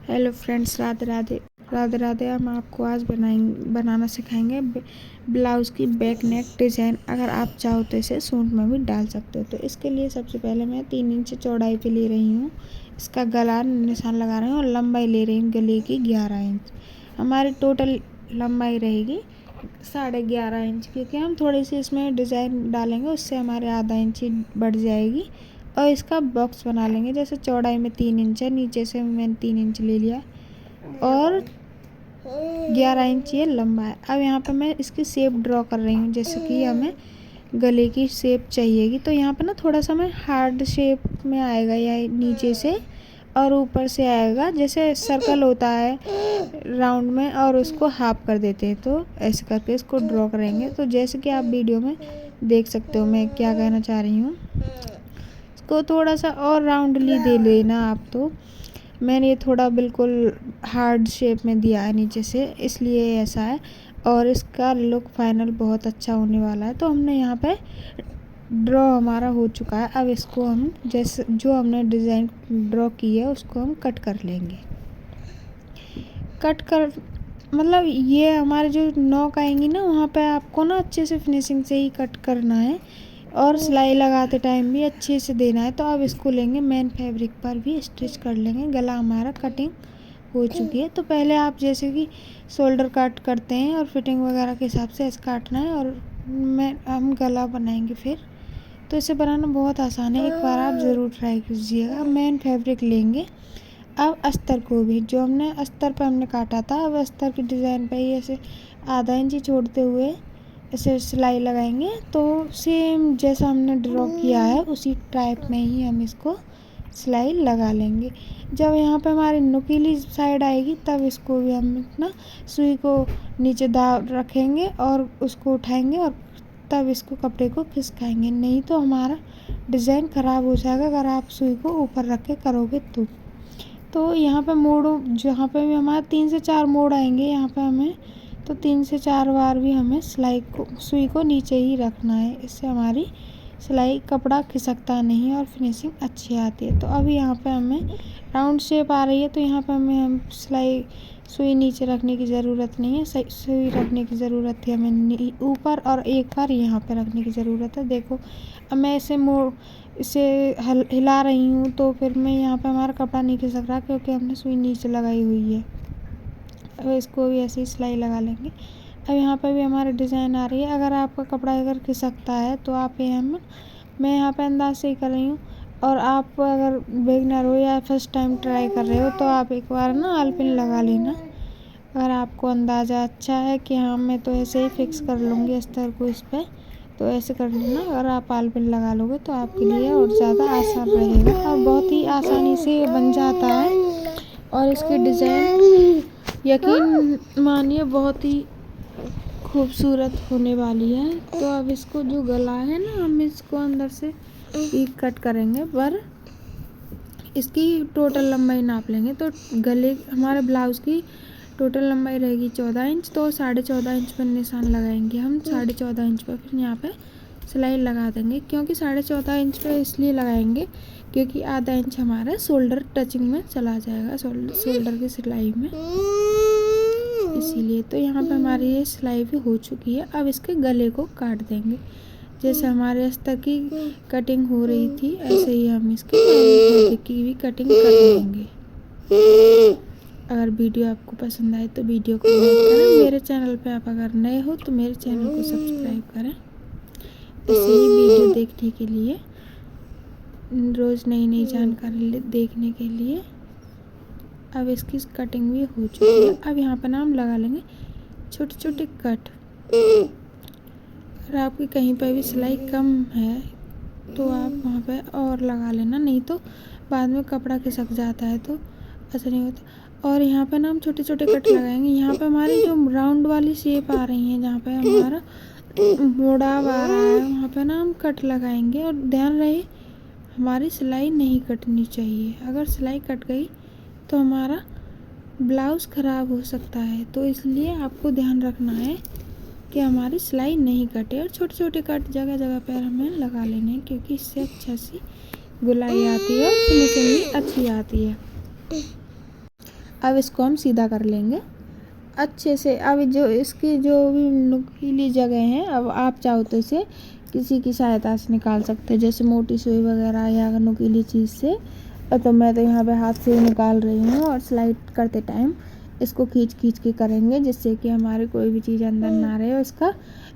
Hello friends, Radhe Radhe. Radhe Radhe. हम आपको आज बनाना सिखाएंगे ब्लाउज़ की बैक नेक डिज़ाइन। अगर आप चाहो तो इसे सूट में भी डाल सकते हो। तो इसके लिए सबसे पहले मैं 3 इंच चौड़ाई पे ले रही हूँ। इसका गला निशान लगा रही हूँ और लंबाई ले रही हूँ गले की 11 इंच। हमारी टोटल लंबाई रहेगी 11.5 इंच, क्योंकि हम थोड़ी सी इसमें डिज़ाइन डालेंगे, उससे हमारे आधा इंच ही बढ़ जाएगी। और इसका बॉक्स बना लेंगे। जैसे चौड़ाई में 3 इंच है, नीचे से मैंने 3 इंच ले लिया और 11 इंच ये लंबा है। अब यहाँ पे मैं इसकी शेप ड्रॉ कर रही हूँ, जैसे कि हमें गले की शेप चाहिएगी। तो यहाँ पे ना थोड़ा सा मैं हार्ड शेप में आएगा, या नीचे से और ऊपर से आएगा, जैसे सर्कल होता है राउंड में और उसको हाफ कर देते हैं। तो ऐसे करके इसको ड्रॉ करेंगे। तो जैसे कि आप वीडियो में देख सकते हो मैं क्या कहना चाह रही हूँ। इसको थोड़ा सा और राउंडली दे लेना आप। तो मैंने ये थोड़ा बिल्कुल हार्ड शेप में दिया है नीचे से, इसलिए ऐसा है। और इसका लुक फाइनल बहुत अच्छा होने वाला है। तो हमने यहाँ पे ड्रॉ हमारा हो चुका है। अब इसको हम जैसे जो हमने डिज़ाइन ड्रॉ की है उसको हम कट कर लेंगे। कट कर मतलब ये हमारे जो नॉक आएंगी ना, वहाँ पे आपको ना अच्छे से फिनिशिंग से ही कट करना है और सिलाई लगाते टाइम भी अच्छे से देना है। तो अब इसको लेंगे मेन फैब्रिक पर भी स्टिच कर लेंगे। गला हमारा कटिंग हो चुकी है। तो पहले आप जैसे कि शोल्डर कट करते हैं और फिटिंग वगैरह के हिसाब से ऐसे काटना है, और हम गला बनाएंगे फिर। तो इसे बनाना बहुत आसान है, एक बार आप ज़रूर ट्राई कीजिएगा। मेन फैब्रिक लेंगे। अब अस्तर को भी, जो हमने अस्तर पर हमने काटा था, अब अस्तर की डिज़ाइन पर ही ऐसे आधा इंच छोड़ते हुए ऐसे सिलाई लगाएंगे। तो सेम जैसा हमने ड्रॉ किया है उसी टाइप में ही हम इसको सिलाई लगा लेंगे। जब यहाँ पे हमारी नुकीली साइड आएगी तब इसको भी हम ना सुई को नीचे दाब रखेंगे और उसको उठाएंगे और तब इसको कपड़े को खिसकाएंगे। नहीं तो हमारा डिज़ाइन ख़राब हो जाएगा अगर आप सुई को ऊपर रख के करोगे तो यहाँ पे मोड़, जहाँ पे भी हमारे 3 से 4 मोड़ आएंगे यहाँ पे हमें, तो 3 से 4 बार भी हमें सुई को नीचे ही रखना है। इससे हमारी सिलाई कपड़ा खिसकता नहीं और फिनिशिंग अच्छी आती है। तो अभी यहाँ पे हमें राउंड शेप आ रही है, तो यहाँ पे हम सुई नीचे रखने की ज़रूरत नहीं है। सुई रखने की ज़रूरत है हमें ऊपर, और एक बार यहाँ पे रखने की ज़रूरत है। देखो अब मैं इसे हिला रही हूँ, तो फिर मैं यहाँ पे हमारा कपड़ा नहीं खिसक रहा, क्योंकि हमने सुई नीचे लगाई हुई है। अब इसको भी ऐसे ही सिलाई लगा लेंगे। अब यहाँ पे भी हमारी डिज़ाइन आ रही है। अगर आपका कपड़ा अगर खिसकता है तो आप मैं यहाँ पे अंदाज से ही कर रही हूँ। और आप अगर बिगनर हो या फर्स्ट टाइम ट्राई कर रहे हो तो आप एक बार ना आलपिन लगा लेना। अगर आपको अंदाज़ा अच्छा है कि हाँ मैं तो ऐसे ही फिक्स कर लूँगी अस्तर को इस पर, तो ऐसे कर लेना। अगर आप आलपिन लगा लोगे तो आपके लिए और ज़्यादा आसान रहेगा और बहुत ही आसानी से बन जाता है। और इसकी डिज़ाइन यकीन मानिए बहुत ही खूबसूरत होने वाली है। तो अब इसको जो गला है ना, हम इसको अंदर से ही कट करेंगे, पर इसकी टोटल लंबाई नाप लेंगे। तो गले हमारे ब्लाउज़ की टोटल लंबाई रहेगी 14 इंच, तो 14.5 इंच पर निशान लगाएंगे हम। 14.5 इंच पर फिर यहाँ पे सिलाई लगा देंगे। क्योंकि 14.5 इंच पर इसलिए लगाएंगे क्योंकि आधा इंच हमारा शोल्डर टचिंग में चला जाएगा, शोल्डर की सिलाई में, इसीलिए। तो यहाँ पे हमारी ये सिलाई भी हो चुकी है। अब इसके गले को काट देंगे। जैसे हमारे अस्तर की कटिंग हो रही थी ऐसे ही हम इसके गले की भी कटिंग कर लेंगे। अगर वीडियो आपको पसंद आए तो वीडियो को लाइक करें। मेरे चैनल पे आप अगर नए हो तो मेरे चैनल को सब्सक्राइब करें, ऐसे ही वीडियो देखने के लिए, रोज़ नई जानकारी देखने के लिए। अब इसकी कटिंग भी हो चुकी है। अब यहाँ पर ना हम लगा लेंगे छोटे छोटे कट। अगर आपकी कहीं पर भी सिलाई कम है तो आप वहाँ पे और लगा लेना, नहीं तो बाद में कपड़ा खिसक जाता है तो ऐसा नहीं होता। और यहाँ पे ना हम छोटे छोटे कट लगाएंगे। यहाँ पे हमारी जो राउंड वाली शेप आ रही है, जहाँ पे हमारा मोड़ाव आ रहा है, वहाँ पे ना हम कट लगाएंगे। और ध्यान रहे हमारी सिलाई नहीं कटनी चाहिए। अगर सिलाई कट गई तो हमारा ब्लाउज़ ख़राब हो सकता है। तो इसलिए आपको ध्यान रखना है कि हमारी सिलाई नहीं कटे। और छोटे छोटे कट जगह जगह पर हमें लगा लेने हैं, क्योंकि इससे अच्छा सी गुलाई आती है और फिनिशिंग भी अच्छी आती है। अब इसको हम सीधा कर लेंगे अच्छे से। अब जो इसकी जो भी नुकीली जगह हैं, अब आप चाहो तो इसे किसी की सहायता से निकाल सकते हैं, जैसे मोटी सुई वगैरह या नुकीली चीज़ से। तो मैं तो यहाँ पे हाथ से ही निकाल रही हूँ, और स्लाइड करते टाइम इसको खींच खींच के करेंगे, जिससे कि हमारे कोई भी चीज़ अंदर ना रहे और इसका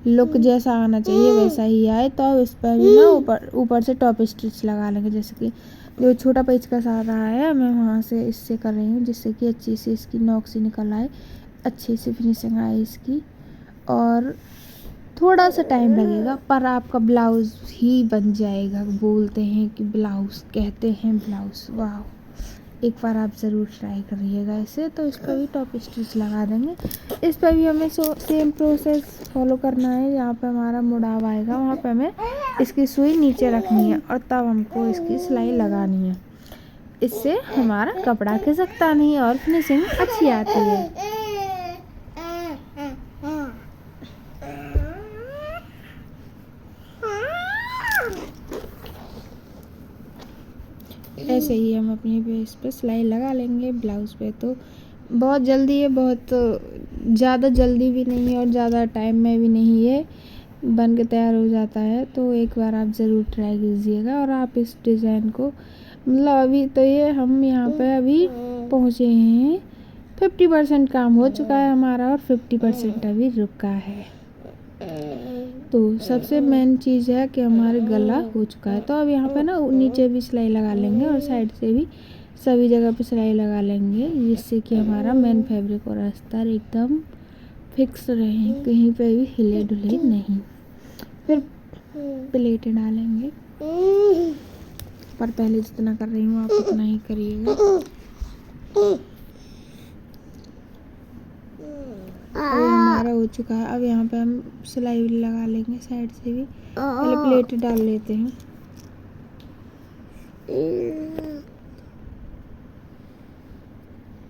लुक जैसा आना चाहिए वैसा ही आए। तो अब इस पर भी ना ऊपर से टॉप स्टिच लगा लेंगे, जैसे कि जो छोटा पेचकस आ रहा है मैं वहाँ से इससे कर रही हूँ, जिससे कि अच्छी से इसकी नोक से निकल आए, अच्छी से फिनिशिंग आए इसकी। और थोड़ा सा टाइम लगेगा पर आपका ब्लाउज़ ही बन जाएगा। बोलते हैं कि ब्लाउज़ कहते हैं ब्लाउज़, वाह। एक बार आप ज़रूर ट्राई करिएगा इसे। तो इस पर भी टॉप स्टिच लगा देंगे। इस पर भी हमें सेम प्रोसेस फॉलो करना है। जहाँ पे हमारा मुड़ाव आएगा वहाँ पे हमें इसकी सुई नीचे रखनी है, और तब हमको इसकी सिलाई लगानी है। इससे हमारा कपड़ा खिसकता नहीं और फिनिशिंग अच्छी आती है। ऐसे ही हम अपनी बेस पे सिलाई लगा लेंगे ब्लाउज़ पे। तो बहुत जल्दी है, बहुत ज़्यादा जल्दी भी नहीं है और ज़्यादा टाइम में भी नहीं है, बन के तैयार हो जाता है। तो एक बार आप ज़रूर ट्राई कीजिएगा। और आप इस डिज़ाइन को मतलब अभी तो ये हम यहाँ पे अभी पहुँचे हैं, 50% काम हो चुका है हमारा और 50% अभी रुका है। तो सबसे मेन चीज़ है कि हमारे गला हो चुका है। तो अब यहाँ पे ना नीचे भी सिलाई लगा लेंगे और साइड से भी सभी जगह पे सिलाई लगा लेंगे, जिससे कि हमारा मेन फैब्रिक और अस्तर एकदम फिक्स रहे, कहीं पे भी हिले डुले नहीं। फिर प्लेटें डालेंगे, पर पहले जितना कर रही हूँ आप उतना ही करिएगा। अब हमारा हो चुका है। अब यहाँ पे हम सिलाई भी लगा लेंगे साइड से भी। पहले प्लेट डाल लेते हैं।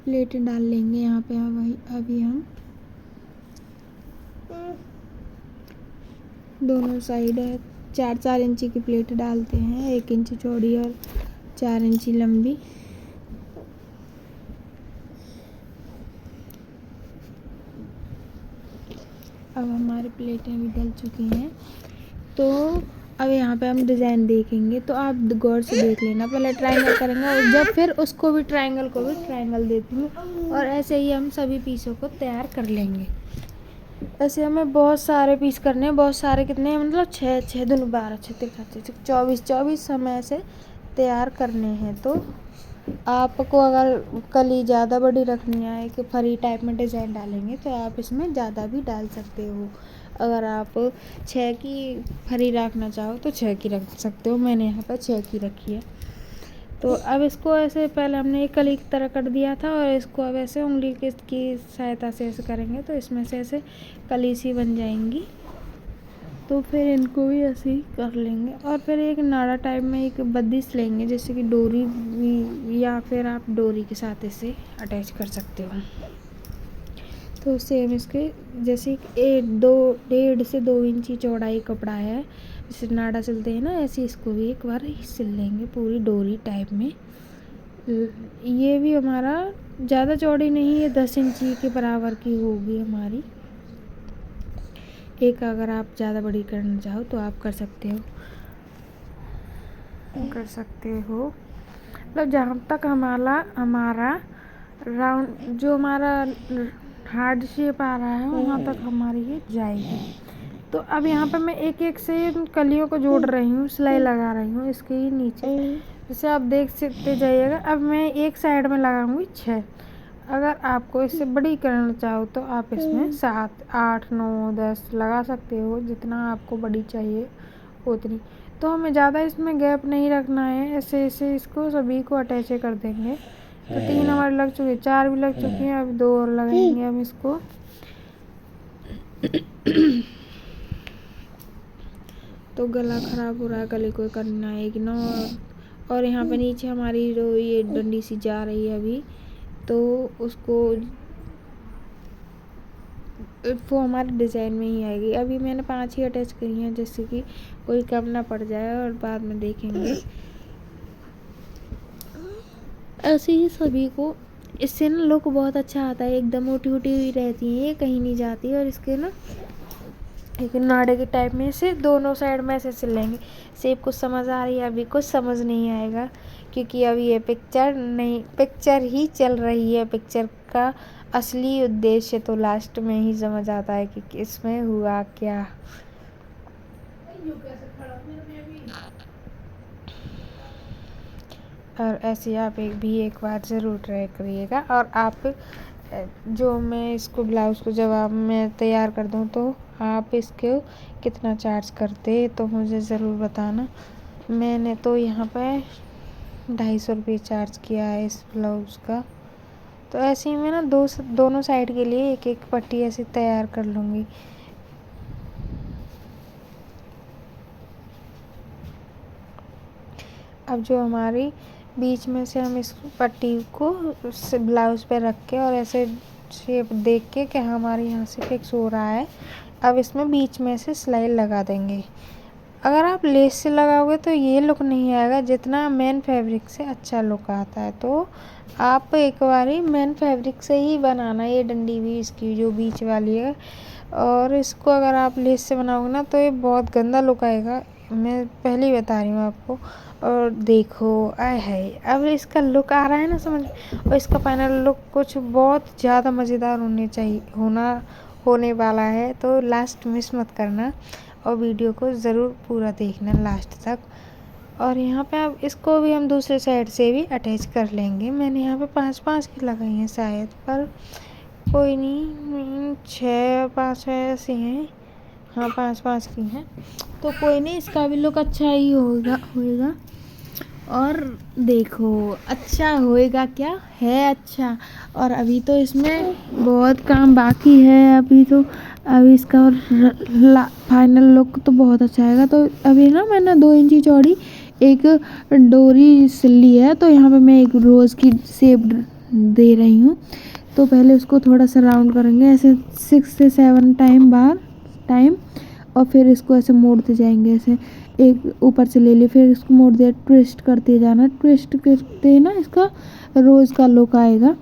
प्लेट डाल लेंगे यहाँ पे। अभी हम दोनों साइड 4-4 इंची की प्लेट डालते हैं, 1 इंच चौड़ी और 4 इंची लंबी। अब हमारी प्लेटें भी डल चुकी हैं। तो अब यहाँ पे हम डिज़ाइन देखेंगे, तो आप गौर से देख लेना। पहले ट्रायंगल करेंगे और जब फिर उसको भी ट्रायंगल देती हूँ, और ऐसे ही हम सभी पीसों को तैयार कर लेंगे। ऐसे हमें बहुत सारे पीस करने हैं। बहुत सारे कितने हैं, मतलब 6 दूनी 12 6 24 हमें ऐसे तैयार करने हैं। तो आपको अगर कली ज़्यादा बड़ी रखनी है कि फरी टाइप में डिज़ाइन डालेंगे, तो आप इसमें ज़्यादा भी डाल सकते हो। अगर आप 6 की फरी रखना चाहो तो 6 की रख सकते हो। मैंने यहाँ पर 6 की रखी है। तो अब इसको ऐसे पहले हमने एक कली की तरह कर दिया था, और इसको अब ऐसे उंगली की सहायता से ऐसे करेंगे तो इसमें से ऐसे कली सी बन जाएंगी। तो फिर इनको भी ऐसे ही कर लेंगे, और फिर एक नाड़ा टाइप में एक बद्दिश लेंगे, जैसे कि डोरी भी, या फिर आप डोरी के साथ इसे अटैच कर सकते हो। तो सेम इसके जैसे 1.5 से 2 इंची चौड़ाई कपड़ा है, जैसे नाड़ा सिलते हैं ना, ऐसे इसको भी एक बार सिल लेंगे पूरी डोरी टाइप में। ये भी हमारा ज़्यादा चौड़ी नहीं है, 10 इंची के बराबर की होगी हमारी। एक अगर आप ज़्यादा बड़ी करना चाहो तो आप कर सकते हो। मतलब जहाँ तक हमारा राउंड जो हमारा हार्ड शेप आ रहा है वहाँ तक हमारी ये जाएगी। तो अब यहाँ पर मैं एक एक से कलियों को जोड़ रही हूँ, सिलाई लगा रही हूँ इसके नीचे, जैसे आप देख सकते जाइएगा। अब मैं एक साइड में लगाऊंगी 6। अगर आपको इससे बड़ी करना चाहो तो आप इसमें 7, 8, 9, 10 लगा सकते हो, जितना आपको बड़ी चाहिए उतनी। तो हमें ज़्यादा इसमें गैप नहीं रखना है, ऐसे ऐसे इसको सभी को अटैच कर देंगे। तो 3 हमारे लग चुके, 4 भी लग चुकी हैं, अब 2 और लगाएंगे हम इसको। तो गला ख़राब हो रहा है, गले को करना है इग्नोर। और यहाँ पे नीचे हमारी जो ये डंडी सी जा रही है अभी, तो उसको वो हमारे डिज़ाइन में ही आएगी। अभी मैंने 5 ही अटैच करी हैं, जैसे कि कोई कम ना पड़ जाए, और बाद में देखेंगे। ऐसे ही सभी को इससे ना लुक बहुत अच्छा आता है, एकदम मोटी मोटी हुई रहती है, ये कहीं नहीं जाती। और इसके ना एक नाड़े के टाइप में से दोनों साइड में ऐसे सिल लेंगे। शेप कुछ समझ आ रही है, अभी कुछ समझ नहीं आएगा क्योंकि अभी ये पिक्चर ही चल रही है। पिक्चर का असली उद्देश्य तो लास्ट में ही समझ आता है कि इसमें हुआ क्या। और ऐसे आप एक बार ज़रूर ट्राई करिएगा। और आप जो मैं इसको ब्लाउज़ को जब आप मैं तैयार कर दूँ तो आप इसको कितना चार्ज करते तो मुझे ज़रूर बताना। मैंने तो यहाँ पे 250 रुपये चार्ज किया है इस ब्लाउज़ का। तो ऐसे ही मैं ना दोनों साइड के लिए एक एक पट्टी ऐसे तैयार कर लूँगी। अब जो हमारी बीच में से हम इस पट्टी को ब्लाउज़ पे रख के और ऐसे शेप देख के कि हमारे यहाँ से फिक्स हो रहा है, अब इसमें बीच में से सिलाई लगा देंगे। अगर आप लेस से लगाओगे तो ये लुक नहीं आएगा जितना मेन फैब्रिक से अच्छा लुक आता है। तो आप एक बारी मेन फैब्रिक से ही बनाना ये डंडी भी इसकी जो बीच वाली है। और इसको अगर आप लेस से बनाओगे ना तो ये बहुत गंदा लुक आएगा, मैं पहले ही बता रही हूँ आपको। और देखो आय हाय, अब इसका लुक आ रहा है ना समझ। और इसका फाइनल लुक कुछ बहुत ज़्यादा मज़ेदार होने वाला है। तो लास्ट मिस मत करना और वीडियो को ज़रूर पूरा देखना लास्ट तक। और यहाँ पे अब इसको भी हम दूसरे साइड से भी अटैच कर लेंगे। मैंने यहाँ पे 5-5 की लगाई हैं शायद, पर कोई नहीं, 6-5 ऐसी हैं। हाँ 5-5 की हैं, तो कोई नहीं, इसका भी लुक अच्छा ही होएगा। और देखो अच्छा होएगा, क्या है अच्छा। और अभी तो इसमें बहुत काम बाकी है। अभी इसका फाइनल लुक तो बहुत अच्छा आएगा। तो अभी ना मैंने 2 इंची चौड़ी एक डोरी सिली है, तो यहाँ पे मैं एक रोज़ की शेप दे रही हूँ। तो पहले उसको थोड़ा सा राउंड करेंगे ऐसे 6 से 7 टाइम और फिर इसको ऐसे मोड़ते जाएंगे। ऐसे एक ऊपर से ले लिए, फिर इसको मोड़ दिया, ट्विस्ट करते जाना। ट्विस्ट करते ना इसका रोज़ का लुक आएगा,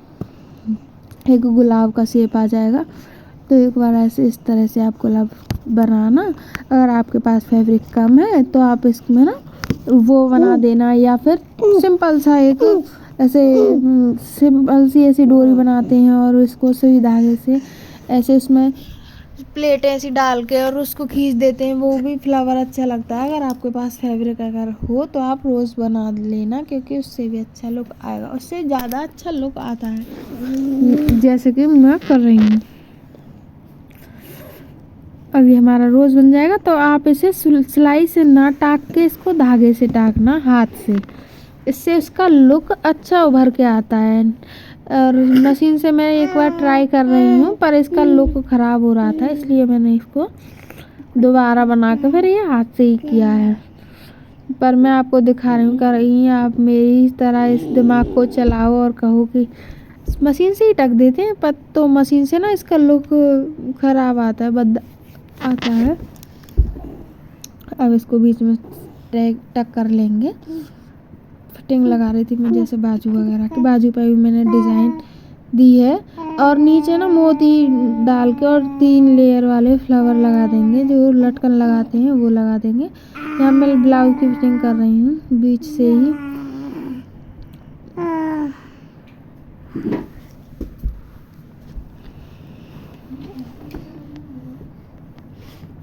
एक गुलाब का शेप आ जाएगा। तो एक बार ऐसे इस तरह से आप गुलाब बनाना। अगर आपके पास फैब्रिक कम है तो आप इसमें ना वो बना देना, या फिर सिंपल सा एक ऐसे सिंपल सी ऐसी डोरी बनाते हैं और इसको सुई धागे से ऐसे उसमें प्लेट ऐसी डाल के और उसको खींच देते हैं, वो भी फ्लावर अच्छा लगता है। अगर आपके पास फैब्रिक अगर हो तो आप रोज़ बना लेना, क्योंकि उससे भी अच्छा लुक आएगा, उससे ज़्यादा अच्छा लुक आता है, जैसे कि मैं कर रही हूँ। अभी हमारा रोज़ बन जाएगा तो आप इसे सिलाई से ना टाक के इसको धागे से टाकना हाथ से, इससे इसका लुक अच्छा उभर के आता है। और मशीन से मैं एक बार ट्राई कर रही हूँ पर इसका लुक ख़राब हो रहा था, इसलिए मैंने इसको दोबारा बना के फिर ये हाथ से ही किया है। पर मैं आपको दिखा रही हूँ, कहीं आप मेरी तरह इस दिमाग को चलाओ और कहो कि मशीन से ही टक देते हैं, पर तो मशीन से ना इसका लुक ख़राब आता है, अब इसको बीच में टक कर लेंगे। फिटिंग लगा रही थी मैं जैसे बाजू वगैरह की, बाजू पर भी मैंने डिज़ाइन दी है। और नीचे ना मोती डाल के और 3 लेयर वाले फ्लावर लगा देंगे, जो लटकन लगाते हैं वो लगा देंगे। यहाँ मैं ब्लाउज की फिटिंग कर रही हूँ बीच से ही।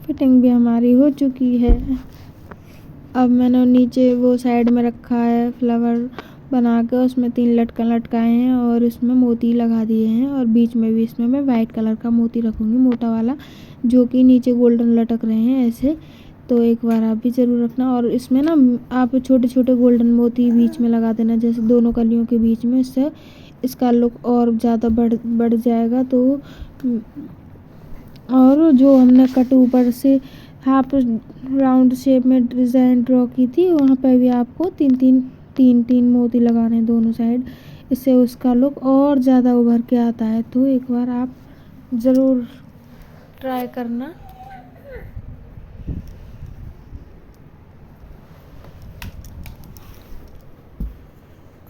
फिटिंग भी हमारी हो चुकी है। अब मैंने नीचे वो साइड में रखा है फ्लावर बना के, उसमें 3 लटकन लटकाए हैं और इसमें मोती लगा दिए हैं। और बीच में भी इसमें मैं वाइट कलर का मोती रखूँगी, मोटा वाला, जो कि नीचे गोल्डन लटक रहे हैं ऐसे। तो एक बार आप भी ज़रूर रखना। और इसमें ना आप छोटे छोटे गोल्डन मोती बीच में लगा देना, जैसे दोनों कलियों के बीच में, इससे इसका लुक और ज़्यादा बढ़ जाएगा। तो और जो हमने कट ऊपर से हाफ राउंड शेप में डिज़ाइन ड्रॉ की थी, वहाँ पर भी आपको 3 मोती लगाने हैं दोनों साइड, इससे उसका लुक और ज़्यादा उभर के आता है। तो एक बार आप ज़रूर ट्राई करना।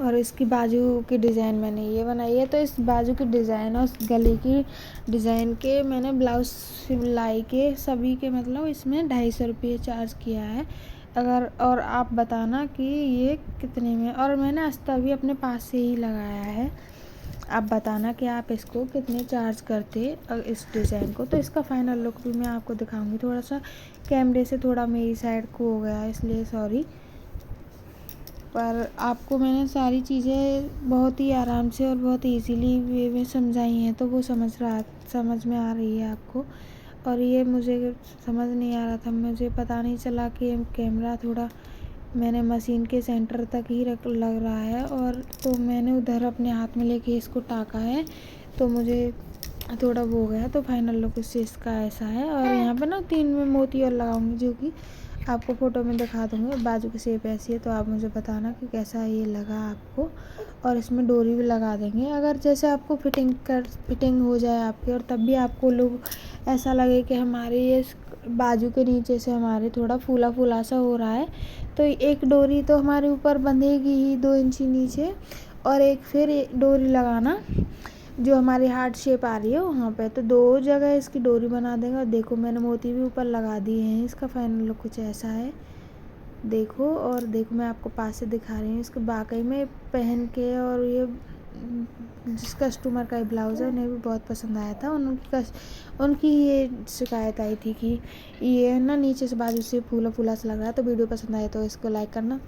और इसकी बाजू की डिज़ाइन मैंने ये बनाई है। तो इस बाजू की डिज़ाइन और इस गले की डिज़ाइन के मैंने ब्लाउज सिलाई के सभी के मतलब इसमें 250 रुपये चार्ज किया है। अगर और आप बताना कि ये कितने में, और मैंने अस्तर भी अपने पास से ही लगाया है। आप बताना कि आप इसको कितने चार्ज करते इस डिज़ाइन को। तो इसका फाइनल लुक भी मैं आपको दिखाऊंगी। थोड़ा सा कैमरे से थोड़ा मेरी साइड को हो गया इसलिए सॉरी, पर आपको मैंने सारी चीज़ें बहुत ही आराम से और बहुत ईजीली वे में समझाई हैं, तो वो समझ में आ रही है आपको। और ये मुझे समझ नहीं आ रहा था, मुझे पता नहीं चला कि कैमरा थोड़ा मैंने मशीन के सेंटर तक ही लग रहा है, और तो मैंने उधर अपने हाथ में लेके इसको टाका है, तो मुझे थोड़ा वो हो गया। तो फाइनल लुक इसका ऐसा है। और यहाँ पे ना 3 में मोती और लगाऊंगी, जो कि आपको फ़ोटो में दिखा दूँगी। बाजू की शेप ऐसी है, तो आप मुझे बताना कि कैसा ये लगा आपको। और इसमें डोरी भी लगा देंगे, अगर जैसे आपको फिटिंग हो जाए आपकी, और तब भी आपको लोग ऐसा लगे कि हमारे ये बाजू के नीचे से हमारे थोड़ा फूला फूला सा हो रहा है, तो एक डोरी तो हमारे ऊपर बंधेगी ही 2 इंची नीचे, और एक फिर डोरी लगाना जो हमारी हार्ट शेप आ रही है वहाँ पे, तो 2 जगह इसकी डोरी बना देंगे। और देखो मैंने मोती भी ऊपर लगा दिए हैं। इसका फाइनल लुक कुछ ऐसा है, देखो। और देखो मैं आपको पास से दिखा रही हूँ इसको वाकई में पहन के। और ये जिस कस्टमर का ब्लाउज़ है उन्हें भी बहुत पसंद आया था। उनकी ये शिकायत आई थी कि ये ना नीचे से बाजू से फूला फूला सा लग रहा है। तो वीडियो पसंद आए तो इसको लाइक करना।